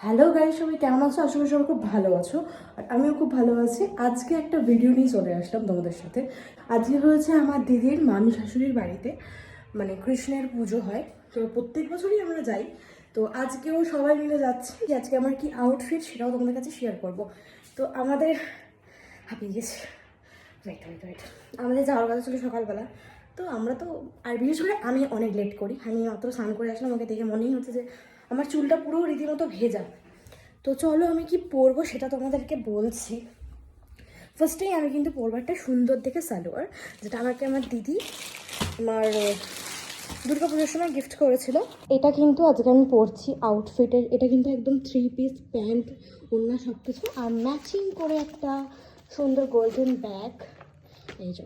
Hello guys, সবাই কেমন আছো? আশা করি সবাই খুব ভালো আছো। আর আমিও খুব ভালো আছি। আজকে একটা ভিডিও নিয়ে চলে আসলাম তোমাদের সাথে। আজকে হয়েছে আমার দিদির মামি শাশুড়ির বাড়িতে, মানে কৃষ্ণের পুজো হয়। তো প্রত্যেক বছরই আমরা যাই। তো আজকেও সবাই মিলে যাচ্ছি। যে আজকে আমার কি আউটফিট সেটাও তোমাদের কাছে শেয়ার করব। তো আমাদের হাঁপিয়ে গেছে, রাইট আমাদের যাওয়ার কথা ছিল সকালবেলা। তো আমরা তো, আর বিশেষ করে আমি অনেক লেট করি। আমি মাত্র স্নান করে আসলাম, আমাকে দেখে মনেই হচ্ছে যে আমার চুলটা পুরো রীতিমতো ভেজা। তো চলো আমি কি পরবো সেটা তোমাদেরকে বলছি। ফার্স্টেই আমি কিন্তু পরবো একটা সুন্দর দেখে সালোয়ার, যেটা আমাকে আমার দিদি আমার দুর্গাপুজোর সময় গিফট করেছিল। এটা কিন্তু আজকে আমি পরছি আউটফিটের। এটা কিন্তু একদম 3 পিস প্যান্ট, ওড়না সব কিছু, আর ম্যাচিং করে একটা সুন্দর গোল্ডেন ব্যাগ। এই যে,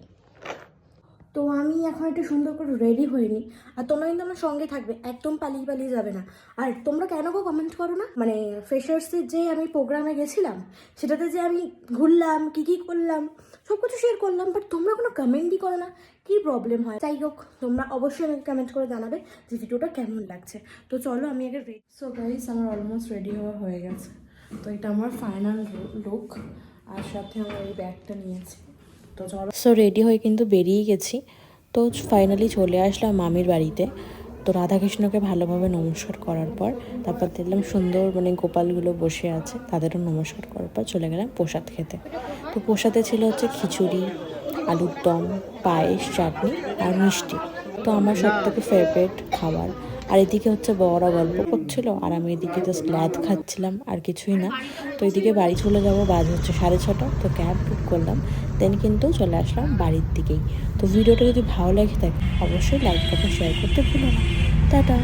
তো আমি এখন একটু সুন্দর করে রেডি হয়ে নিই। আর তোমরা কিন্তু আমার সঙ্গে থাকবে, একদম পালিয়ে পালিয়ে যাবে না। আর তোমরা কেন গো কমেন্ট করো না, মানে ফ্রেশার্সের যে আমি প্রোগ্রামে গেছিলাম সেটাতে যে আমি ঘুরলাম, কী করলাম সব কিছু শেয়ার করলাম, বাট তোমরা কোনো কমেন্টই করো না। কী প্রবলেম হয়? যাই হোক, তোমরা অবশ্যই আমাকে কমেন্ট করে জানাবে যে ভিডিওটা কেমন লাগছে। তো চলো আমি আগে রেডি। সো গাইস, আমার অলমোস্ট রেডি হওয়া হয়ে গেছে। তো এটা আমার ফাইনাল লুক, আর সাথে আমার এই ব্যাগটা নিয়েছি। তো চলো, সো রেডি হয়ে কিন্তু বেরিয়ে গেছি। তো ফাইনালি চলে আসলাম মামির বাড়িতে। তো রাধাকৃষ্ণকে ভালোভাবে নমস্কার করার পর তারপর দেখলাম সুন্দর গোপালগুলো বসে আছে, তাদেরও নমস্কার করার পর চলে গেলাম প্রসাদ খেতে। তো প্রসাদে ছিল হচ্ছে খিচুড়ি, আলুর দম, পায়েস, চাটনি আর মিষ্টি। তো আমার সব থেকে ফেভারিট খাবার। আর এদিকে হচ্ছে বড়রা গল্প করছিল, আর আমি এদিকে জাস্ট ল্যাদ খাচ্ছিলাম, আর কিছুই না। তো এদিকে বাড়ি চলে যাবো, বাজে হচ্ছে 6:30। তো ক্যাব বুক করলাম, দেন কিন্তু চলে আসলাম বাড়ির দিকেই। তো ভিডিওটা যদি ভালো লাগে থাকে অবশ্যই লাইক করতে, শেয়ার করতে ভুলো না। টাটা।